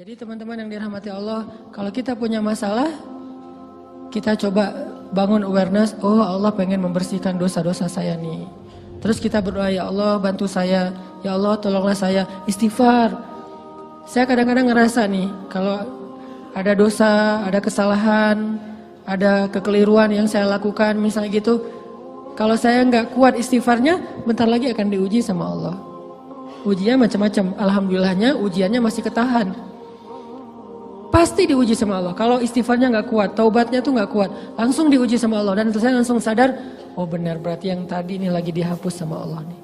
Jadi teman-teman yang dirahmati Allah, kalau kita punya masalah, kita coba bangun awareness, oh Allah pengen membersihkan dosa-dosa saya nih. Terus kita berdoa, ya Allah bantu saya, ya Allah tolonglah saya, istighfar. Saya kadang-kadang ngerasa nih, kalau ada dosa, ada kesalahan, ada kekeliruan yang saya lakukan misalnya gitu, kalau saya nggak kuat istighfarnya, bentar lagi akan diuji sama Allah. Ujinya macam-macam, alhamdulillahnya ujiannya masih ketahan. Pasti diuji sama Allah. Kalau istighfarnya nggak kuat, taubatnya tuh nggak kuat, langsung diuji sama Allah. Dan saya langsung sadar, oh benar berarti yang tadi ini lagi dihapus sama Allah nih.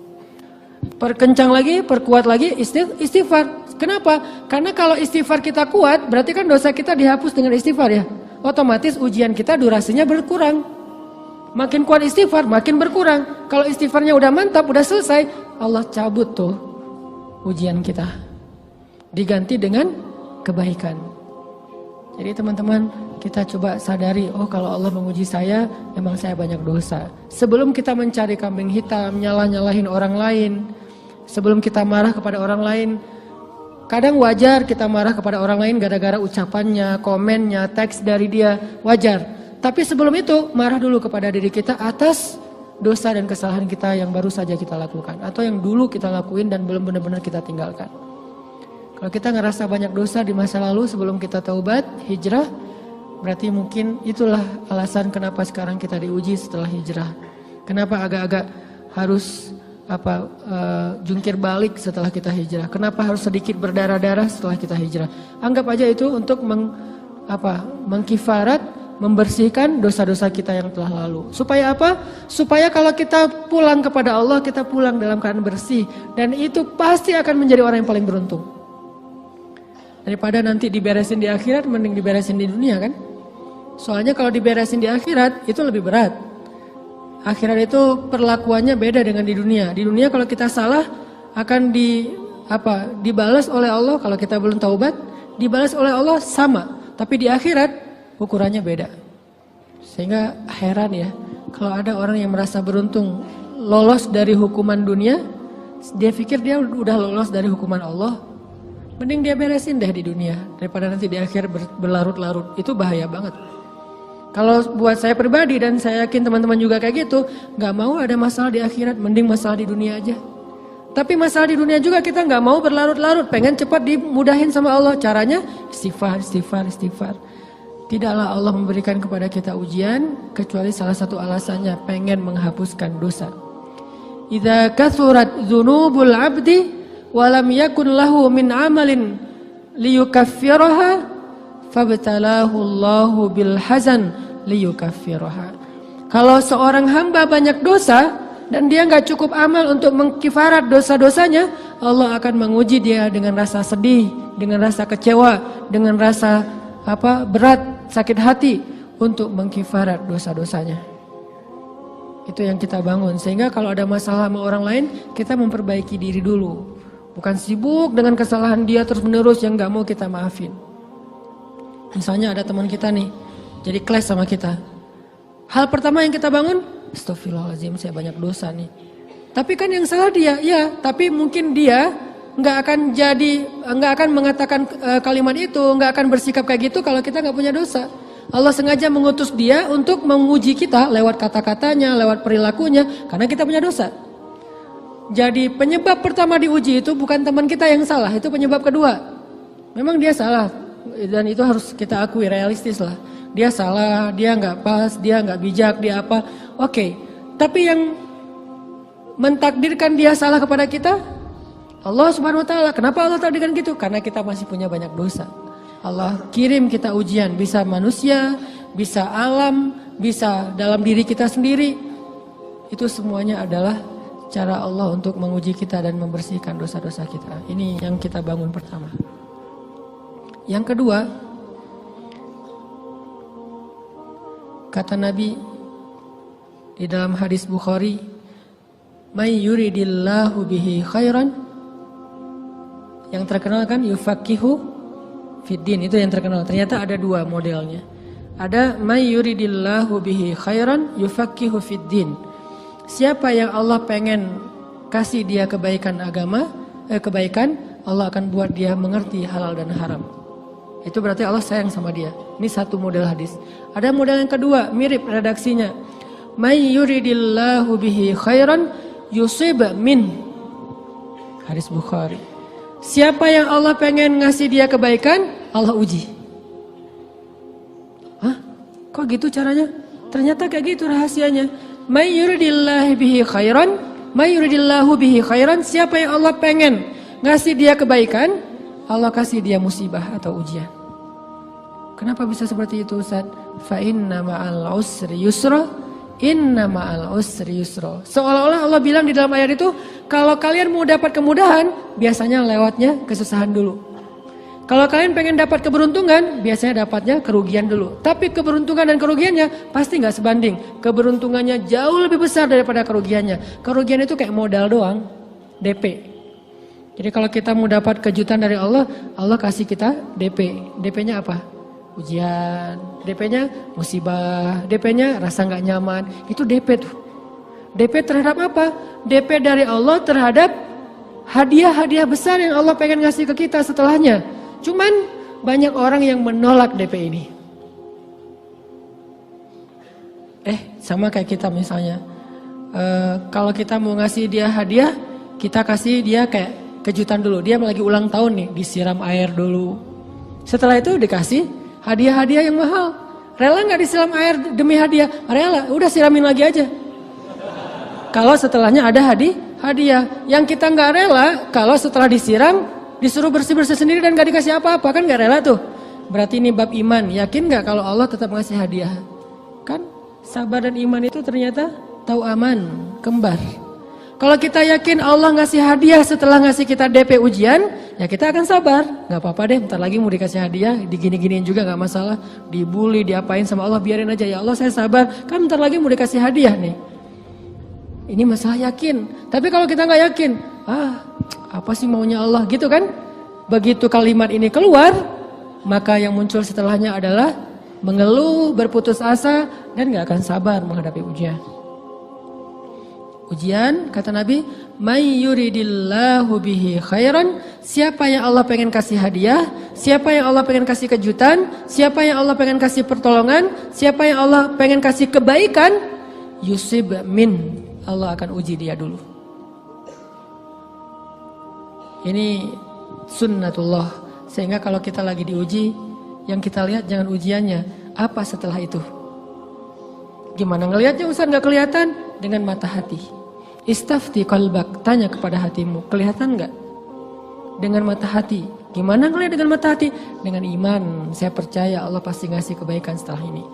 Perkencang lagi, perkuat lagi istighfar. Kenapa? Karena kalau istighfar kita kuat, berarti kan dosa kita dihapus dengan istighfar ya. Otomatis ujian kita durasinya berkurang. Makin kuat istighfar, makin berkurang. Kalau istighfarnya udah mantap, udah selesai, Allah cabut tuh ujian kita. Diganti dengan kebaikan. Jadi teman-teman, kita coba sadari, oh kalau Allah menguji saya, memang saya banyak dosa. Sebelum kita mencari kambing hitam, nyalah-nyalahin orang lain, sebelum kita marah kepada orang lain, kadang wajar kita marah kepada orang lain gara-gara ucapannya, komennya, teks dari dia, wajar. Tapi sebelum itu, marah dulu kepada diri kita atas dosa dan kesalahan kita yang baru saja kita lakukan. Atau yang dulu kita lakuin dan belum benar-benar kita tinggalkan. Kalau kita ngerasa banyak dosa di masa lalu sebelum kita taubat, hijrah, berarti mungkin itulah alasan kenapa sekarang kita diuji setelah hijrah. Kenapa agak-agak harus jungkir balik setelah kita hijrah. Kenapa harus sedikit berdarah-darah setelah kita hijrah. Anggap aja itu untuk mengkifarat, membersihkan dosa-dosa kita yang telah lalu. Supaya apa? Supaya kalau kita pulang kepada Allah, kita pulang dalam keadaan bersih. Dan itu pasti akan menjadi orang yang paling beruntung. Daripada nanti diberesin di akhirat, mending diberesin di dunia kan? Soalnya kalau diberesin di akhirat, itu lebih berat. Akhirat itu perlakuannya beda dengan di dunia. Di dunia kalau kita salah, akan dibalas oleh Allah. Kalau kita belum taubat, dibalas oleh Allah sama. Tapi di akhirat, ukurannya beda. Sehingga heran ya, kalau ada orang yang merasa beruntung lolos dari hukuman dunia, dia pikir dia udah lolos dari hukuman Allah. Mending dia beresin deh di dunia daripada nanti di akhir berlarut-larut. Itu bahaya banget. Kalau buat saya pribadi dan saya yakin teman-teman juga kayak gitu, nggak mau ada masalah di akhirat, mending masalah di dunia aja. Tapi masalah di dunia juga kita nggak mau berlarut-larut, pengen cepat dimudahin sama Allah. Caranya istighfar. Tidaklah Allah memberikan kepada kita ujian kecuali salah satu alasannya pengen menghapuskan dosa. Idza kathurat dzunubul 'abdi walam yakun lahu min amalin liyukaffiraha fabtalahu Allahu bil hazan liyukaffiraha. Kalau seorang hamba banyak dosa dan dia nggak cukup amal untuk mengkifarat dosa-dosanya, Allah akan menguji dia dengan rasa sedih, dengan rasa kecewa, dengan rasa berat, sakit hati untuk mengkifarat dosa-dosanya. Itu yang kita bangun, sehingga kalau ada masalah sama orang lain, kita memperbaiki diri dulu. Bukan sibuk dengan kesalahan dia terus menerus yang gak mau kita maafin. Misalnya ada teman kita nih, jadi clash sama kita. Hal pertama yang kita bangun, astagfirullahaladzim saya banyak dosa nih. Tapi kan yang salah dia, ya. Tapi mungkin dia gak akan mengatakan kalimat itu, gak akan bersikap kayak gitu kalau kita gak punya dosa. Allah sengaja mengutus dia untuk menguji kita lewat kata-katanya, lewat perilakunya, karena kita punya dosa. Jadi penyebab pertama diuji itu bukan teman kita yang salah, itu penyebab kedua. Memang dia salah dan itu harus kita akui, realistis lah. Dia salah, dia nggak pas, dia nggak bijak, dia apa. Oke, tapi yang mentakdirkan dia salah kepada kita, Allah Subhanahu Wa Taala. Kenapa Allah takdirkan gitu? Karena kita masih punya banyak dosa. Allah kirim kita ujian, bisa manusia, bisa alam, bisa dalam diri kita sendiri. Itu semuanya adalah cara Allah untuk menguji kita dan membersihkan dosa-dosa kita. Ini yang kita bangun pertama. Yang kedua, kata Nabi di dalam hadis Bukhari, "May yuridillahu bihi khairan." Yang terkenal kan yufaqihu fiddin, itu yang terkenal. Ternyata ada dua modelnya. Ada may yuridillahu bihi khairan yufaqihu fiddin. Siapa yang Allah pengen kasih dia kebaikan agama, kebaikan, Allah akan buat dia mengerti halal dan haram. itu berarti Allah sayang sama dia. Ini satu model hadis. Ada model yang kedua, mirip redaksinya. May yuridillahu bihi khairan yusib min. Hadis Bukhari. Siapa yang Allah pengen ngasih dia kebaikan, Allah uji. Hah? Kok gitu caranya? Ternyata kayak gitu rahasianya. May yuridillahu bihi khairan, may yuridillahu bihi khairan. Siapa yang Allah pengen ngasih dia kebaikan, Allah kasih dia musibah atau ujian. Kenapa bisa seperti itu, Ustaz? Fa inna ma'al usri yusra, inna ma'al usri yusra. Seolah-olah Allah bilang di dalam ayat itu, kalau kalian mau dapat kemudahan, biasanya lewatnya kesusahan dulu. Kalau kalian pengen dapat keberuntungan, biasanya dapatnya kerugian dulu. Tapi keberuntungan dan kerugiannya pasti nggak sebanding. Keberuntungannya jauh lebih besar daripada kerugiannya. Kerugian itu kayak modal doang, DP. Jadi kalau kita mau dapat kejutan dari Allah, Allah kasih kita DP. DP-nya apa? Ujian. DP-nya musibah. DP-nya rasa nggak nyaman. Itu DP tuh. DP terhadap apa? DP dari Allah terhadap hadiah-hadiah besar yang Allah pengen ngasih ke kita setelahnya. Cuman banyak orang yang menolak DP ini. Sama kayak kita misalnya. Kalau kita mau ngasih dia hadiah, kita kasih dia kayak kejutan dulu. Dia lagi ulang tahun nih, disiram air dulu. Setelah itu dikasih hadiah-hadiah yang mahal. Rela nggak disiram air demi hadiah? Rela, udah siramin lagi aja. Kalau setelahnya ada hadiah. Yang kita nggak rela, kalau setelah disiram, disuruh bersih-bersih sendiri dan gak dikasih apa-apa, kan gak rela tuh. Berarti ini bab iman. Yakin gak kalau Allah tetap ngasih hadiah? Kan sabar dan iman itu ternyata tauaman, kembar. Kalau kita yakin Allah ngasih hadiah setelah ngasih kita DP ujian, ya kita akan sabar. Gak apa-apa deh, bentar lagi mau dikasih hadiah, digini-giniin juga gak masalah. Dibully, diapain sama Allah, biarin aja. Ya Allah saya sabar, kan bentar lagi mau dikasih hadiah nih. Ini masalah yakin. Tapi kalau kita gak yakin, apa sih maunya Allah gitu kan? Begitu kalimat ini keluar, maka yang muncul setelahnya adalah mengeluh, berputus asa, dan gak akan sabar menghadapi ujian. Ujian, kata Nabi, may yuridillahu bihi khairan. Siapa yang Allah pengen kasih hadiah, siapa yang Allah pengen kasih kejutan, siapa yang Allah pengen kasih pertolongan, siapa yang Allah pengen kasih kebaikan, yusib min. Allah akan uji dia dulu. Ini sunnatullah. Sehingga kalau kita lagi diuji, yang kita lihat jangan ujiannya, apa setelah itu. Gimana ngelihatnya Ustaz gak kelihatan? Dengan mata hati. Istafti qalbak, tanya kepada hatimu, kelihatan gak? Dengan mata hati. Gimana ngelihat dengan mata hati? Dengan iman, saya percaya Allah pasti ngasih kebaikan setelah ini.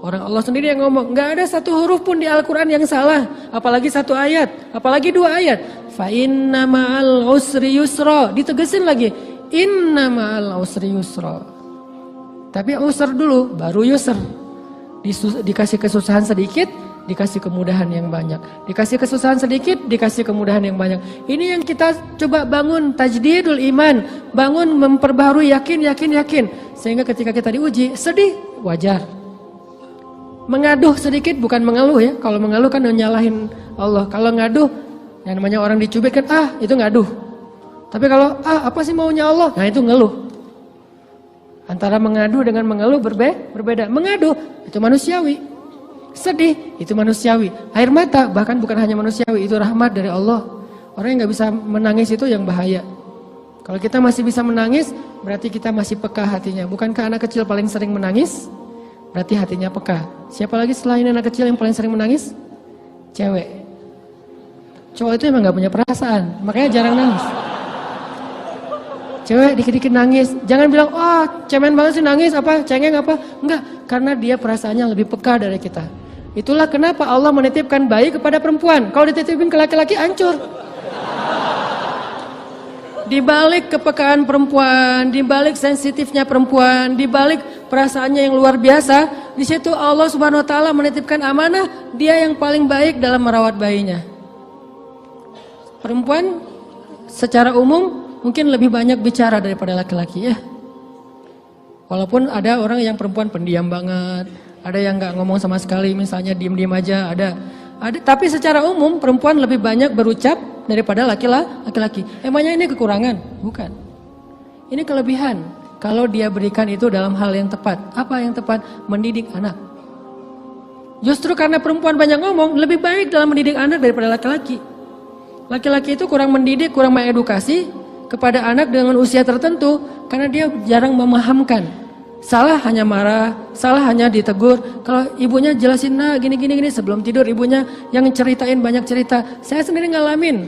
Orang Allah sendiri yang ngomong, gak ada satu huruf pun di Al-Quran yang salah. Apalagi satu ayat, apalagi dua ayat. Fa inna ma'al usri yusra. Ditegesin lagi. Inna ma'al usri yusra. Tapi usr dulu, baru yusr. Dikasih kesusahan sedikit, dikasih kemudahan yang banyak. Dikasih kesusahan sedikit, dikasih kemudahan yang banyak. Ini yang kita coba bangun tajdidul iman. Bangun memperbaharui yakin. Sehingga ketika kita diuji, sedih, wajar. Mengaduh sedikit bukan mengeluh ya. Kalau mengeluh kan nyalahin Allah. Kalau ngaduh, yang namanya orang dicubit kan itu ngaduh. Tapi kalau apa sih maunya Allah? Nah itu ngeluh. Antara mengadu dengan mengeluh berbeda. Mengaduh itu manusiawi. Sedih itu manusiawi. Air mata bahkan bukan hanya manusiawi, itu rahmat dari Allah. Orang yang gak bisa menangis itu yang bahaya. Kalau kita masih bisa menangis, berarti kita masih peka hatinya. Bukankah anak kecil paling sering menangis? Berarti hatinya peka. Siapa lagi selain anak kecil yang paling sering menangis? Cewek. Cowok itu emang gak punya perasaan, makanya jarang nangis. Cewek dikit-dikit nangis. Jangan bilang, cemen banget sih nangis, cengeng apa. Enggak, karena dia perasaannya lebih peka dari kita. Itulah kenapa Allah menitipkan bayi kepada perempuan. Kalau dititipin ke laki-laki, hancur. Di balik kepekaan perempuan, di balik sensitifnya perempuan, di balik perasaannya yang luar biasa, di situ Allah Subhanahu wa taala menitipkan amanah, dia yang paling baik dalam merawat bayinya. Perempuan secara umum mungkin lebih banyak bicara daripada laki-laki ya. Walaupun ada orang yang perempuan pendiam banget, ada yang nggak ngomong sama sekali, misalnya diem-diem aja, ada. Tapi secara umum perempuan lebih banyak berucap daripada laki-laki. Emangnya ini kekurangan? Bukan. Ini kelebihan. kalau dia berikan itu dalam hal yang tepat. Apa yang tepat? Mendidik anak. Justru karena perempuan banyak ngomong, lebih baik dalam mendidik anak daripada laki-laki. Laki-laki itu kurang mendidik, kurang mengedukasi kepada anak dengan usia tertentu karena dia jarang memahamkan. Salah hanya marah, salah hanya ditegur. Kalau ibunya jelasin, nah gini sebelum tidur ibunya yang ceritain banyak cerita. Saya sendiri ngalamin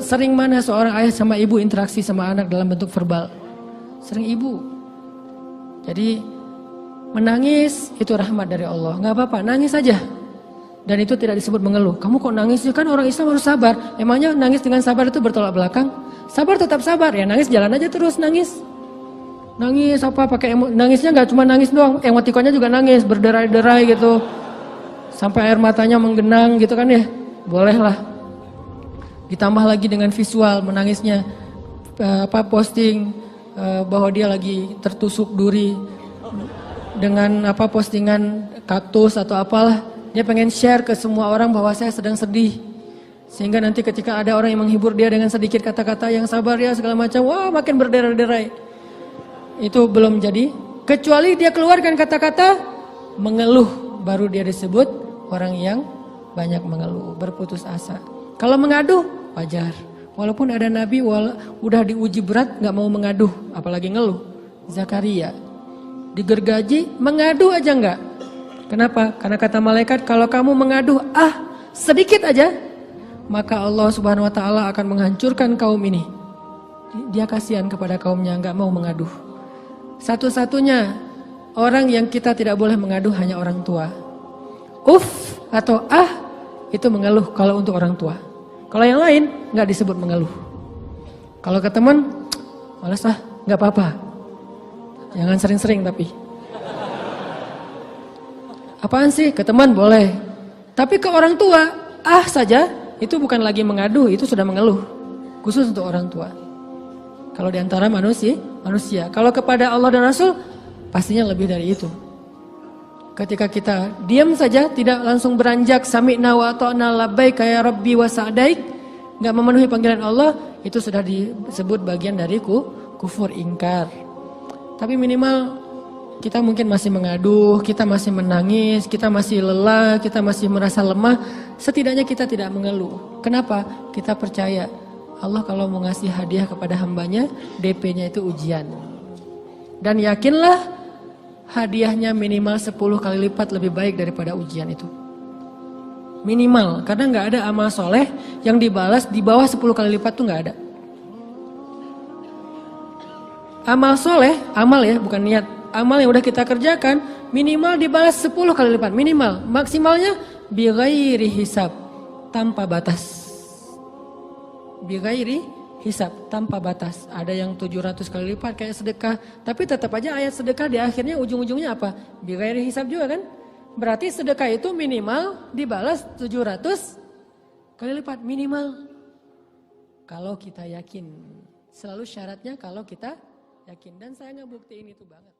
sering mana seorang ayah sama ibu interaksi sama anak dalam bentuk verbal. Sering ibu. Jadi menangis itu rahmat dari Allah. Nggak apa-apa, nangis saja. Dan itu tidak disebut mengeluh. Kamu kok nangis sih? Kan orang Islam harus sabar. Emangnya nangis dengan sabar itu bertolak belakang? Sabar tetap sabar. Ya nangis jalan aja terus nangis. Nangis apa pakai nangisnya nggak cuma nangis doang, emotikonnya juga nangis, berderai-derai gitu. Sampai air matanya menggenang gitu kan ya. Bolehlah. Ditambah lagi dengan visual menangisnya posting bahwa dia lagi tertusuk duri dengan postingan kaktus atau apalah. Dia pengen share ke semua orang bahwa saya sedang sedih. Sehingga nanti ketika ada orang yang menghibur dia dengan sedikit kata-kata yang sabar ya segala macam, wah makin berderai-derai. Itu belum jadi, kecuali dia keluarkan kata-kata mengeluh, baru dia disebut orang yang banyak mengeluh, berputus asa. Kalau mengadu wajar, walaupun ada nabi udah diuji berat nggak mau mengaduh, apalagi ngeluh. Zakaria digergaji mengadu aja nggak. Kenapa? Karena kata malaikat kalau kamu mengaduh sedikit aja, maka Allah Subhanahu Wa Taala akan menghancurkan kaum ini. Dia kasihan kepada kaumnya nggak mau mengaduh. Satu-satunya orang yang kita tidak boleh mengadu hanya orang tua. Atau itu mengeluh kalau untuk orang tua. Kalau yang lain nggak disebut mengeluh. Kalau ke teman, malas nggak apa-apa. Jangan sering-sering tapi. Apaan sih? Ke teman boleh. Tapi ke orang tua, saja itu bukan lagi mengadu, itu sudah mengeluh. Khusus untuk orang tua. Kalau di antara manusia. Kalau kepada Allah dan Rasul, pastinya lebih dari itu. Ketika kita diam saja, tidak langsung beranjak sami'na wa ata'na labbaik ya rabbi wa sa'daik, enggak memenuhi panggilan Allah, itu sudah disebut bagian dari kufur ingkar. Tapi minimal kita mungkin masih mengaduh, kita masih menangis, kita masih lelah, kita masih merasa lemah, setidaknya kita tidak mengeluh. Kenapa? Kita percaya Allah kalau mau ngasih hadiah kepada hambanya, DP-nya itu ujian. Dan yakinlah hadiahnya minimal 10 kali lipat lebih baik daripada ujian itu. Minimal, karena nggak ada amal soleh yang dibalas di bawah 10 kali lipat tuh nggak ada. Amal soleh, amal ya bukan niat. Amal yang udah kita kerjakan minimal dibalas 10 kali lipat, minimal. Maksimalnya bighairi hisab, tanpa batas. Bighairi hisab, tanpa batas. Ada yang 700 kali lipat kayak sedekah, tapi tetap aja ayat sedekah di akhirnya ujung-ujungnya apa? Bighairi hisab juga kan? Berarti sedekah itu minimal dibalas 700 kali lipat minimal. Kalau kita yakin. Selalu syaratnya kalau kita yakin, dan saya ngebuktiin itu banget.